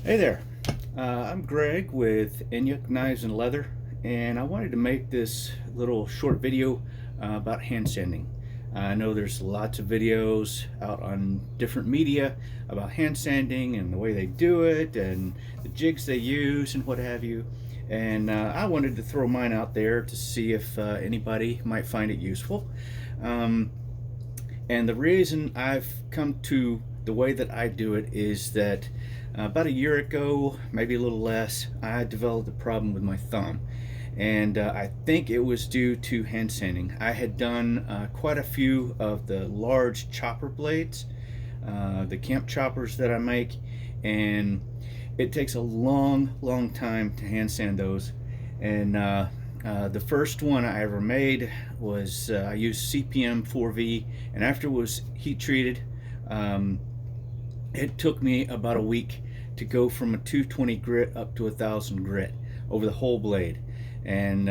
Hey there, I'm Greg with Inyuk Knives and Leather, and I wanted to make this little short video about hand sanding. I know there's lots of videos out on different media about hand sanding and the way they do it and the jigs they use and what have you. And I wanted to throw mine out there to see if anybody might find it useful. Um, and the reason I've come to the way that I do it is that about a year ago, maybe a little less, I developed a problem with my thumb. And I think it was due to hand sanding. I had done quite a few of the large chopper blades, the camp choppers that I make, and it takes a long time to hand sand those. And the first one I ever made was I used CPM 4V, and after it was heat treated, it took me about a week to go from a 220 grit up to 1,000 grit over the whole blade. And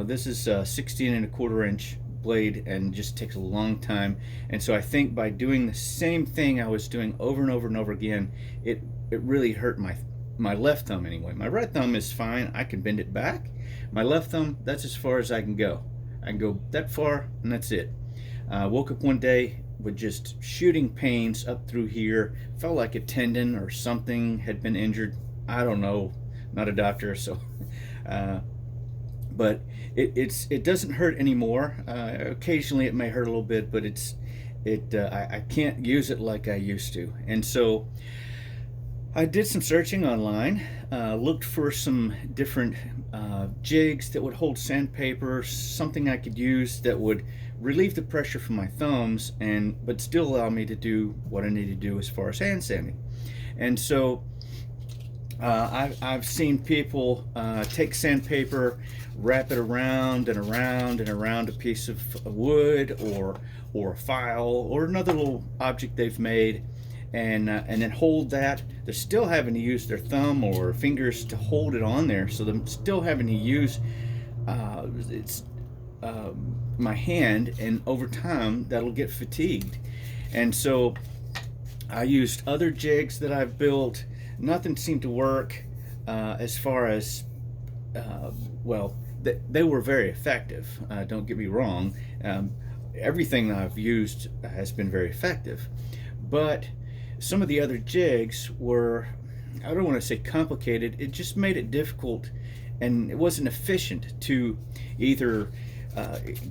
this is a 16 1/4 inch blade, and just takes a long time. And so I think by doing the same thing I was doing over and over and over again, it really hurt my left thumb anyway. My right thumb is fine, I can bend it back. My left thumb, that's as far as I can go. I can go that far and that's it. Woke up one day with just shooting pains up through here. Felt like a tendon or something had been injured. I don't know, not a doctor, so but it doesn't hurt anymore. Occasionally it may hurt a little bit, but I can't use it like I used to. And so I did some searching online, looked for some different jigs that would hold sandpaper, something I could use that would relieve the pressure from my thumbs but still allow me to do what I need to do as far as hand sanding. And so I've seen people take sandpaper, wrap it around and around and around a piece of wood or a file or another little object they've made, and then hold that. They're still having to use their thumb or fingers to hold it on there, so they're still having to use my hand, and over time that'll get fatigued. And so I used other jigs that I've built. Nothing seemed to work as far as they were very effective, don't get me wrong. Everything I've used has been very effective, but some of the other jigs were, I don't want to say complicated, it just made it difficult, and it wasn't efficient to either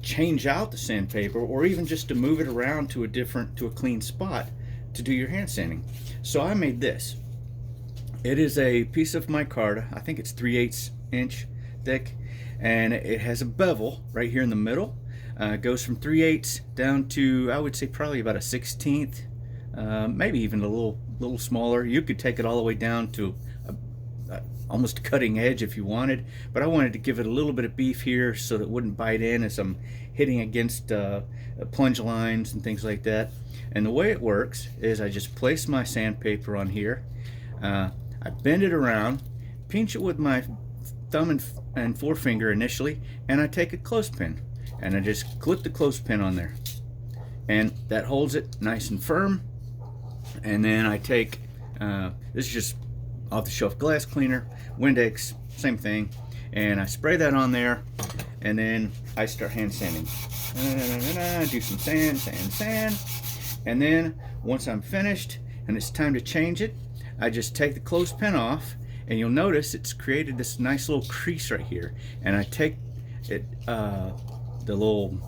change out the sandpaper or even just to move it around to a clean spot to do your hand sanding. So I made this. It is a piece of micarta. I think it's 3/8 inch thick, and it has a bevel right here in the middle. It goes from 3/8 down to, I would say, probably about a 1/16, maybe even a little smaller. You could take it all the way down to almost cutting edge if you wanted, but I wanted to give it a little bit of beef here so that it wouldn't bite in as I'm hitting against plunge lines and things like that. And the way it works is I just place my sandpaper on here. I bend it around, pinch it with my thumb and forefinger initially, and I take a clothespin and I just clip the clothespin on there, and that holds it nice and firm. And then I take this is just off-the-shelf glass cleaner, Windex, same thing, and I spray that on there, and then I start hand sanding. Do some sand, and then once I'm finished and it's time to change it, I just take the clothespin off, and you'll notice it's created this nice little crease right here. And I take it, the little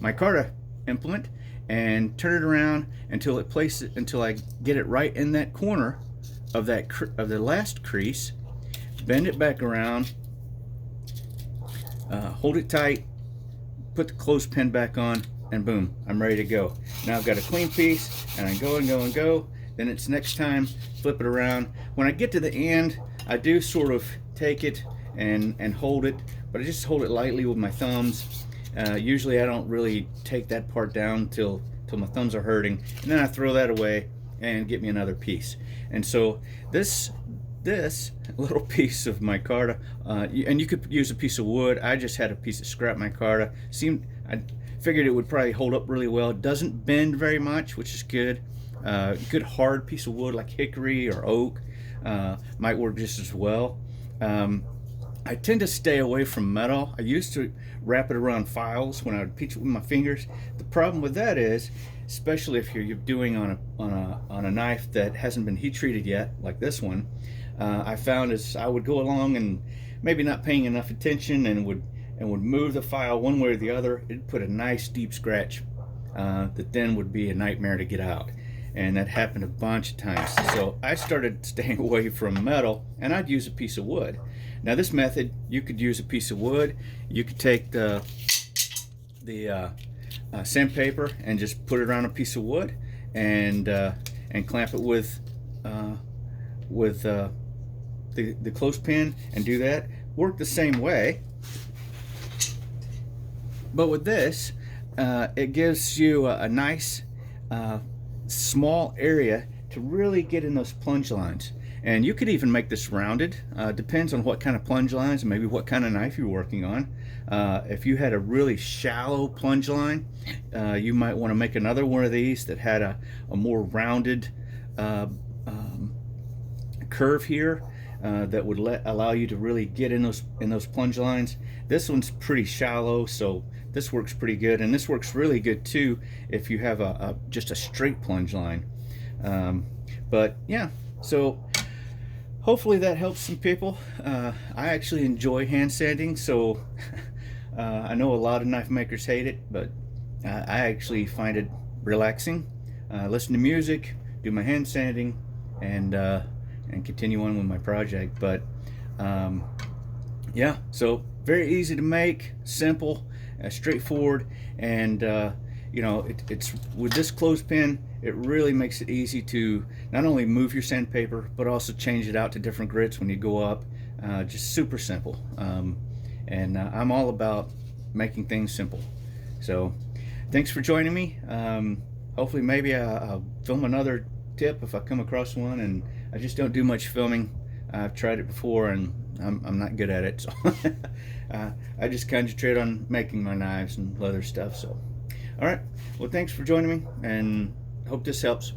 micarta implement, and turn it around until I get it right in that corner of the last crease. Bend it back around, hold it tight, put the clothespin back on, and boom, I'm ready to go. Now I've got a clean piece, and I go and go and go. Then it's next time, flip it around. When I get to the end, I do sort of take it and hold it, but I just hold it lightly with my thumbs. Usually I don't really take that part down till my thumbs are hurting, and then I throw that away and get me another piece. And so this little piece of micarta, and you could use a piece of wood. I just had a piece of scrap micarta. I figured it would probably hold up really well. It doesn't bend very much, which is good. Good hard piece of wood like hickory or oak might work just as well. I tend to stay away from metal. I used to wrap it around files when I would pinch it with my fingers. The problem with that is, especially if you're doing on a knife that hasn't been heat treated yet, like this one, I found as I would go along and maybe not paying enough attention and would move the file one way or the other, it'd put a nice deep scratch that then would be a nightmare to get out. And that happened a bunch of times. So I started staying away from metal, and I'd use a piece of wood. Now this method, you could use a piece of wood. You could take the sandpaper and just put it around a piece of wood and clamp it with the clothespin and do that. Work the same way, but with this, it gives you a nice small area to really get in those plunge lines. And you could even make this rounded. Depends on what kind of plunge lines and maybe what kind of knife you're working on. If you had a really shallow plunge line, you might want to make another one of these that had a more rounded curve here that would allow you to really get in those plunge lines. This one's pretty shallow, so this works pretty good, and this works really good too if you have just a straight plunge line. But yeah, so hopefully that helps some people. I actually enjoy hand sanding, so I know a lot of knife makers hate it, but I actually find it relaxing. Listen to music, do my hand sanding, and continue on with my project. But yeah, so very easy to make, simple, straightforward, and you know, it's with this clothespin, it really makes it easy to not only move your sandpaper but also change it out to different grits when you go up. Just super simple, and I'm all about making things simple. So thanks for joining me. Hopefully maybe I'll film another tip if I come across one, and I just don't do much filming. I've tried it before and I'm not good at it, so I just concentrate on making my knives and leather stuff. So alright, well, thanks for joining me, and hope this helps.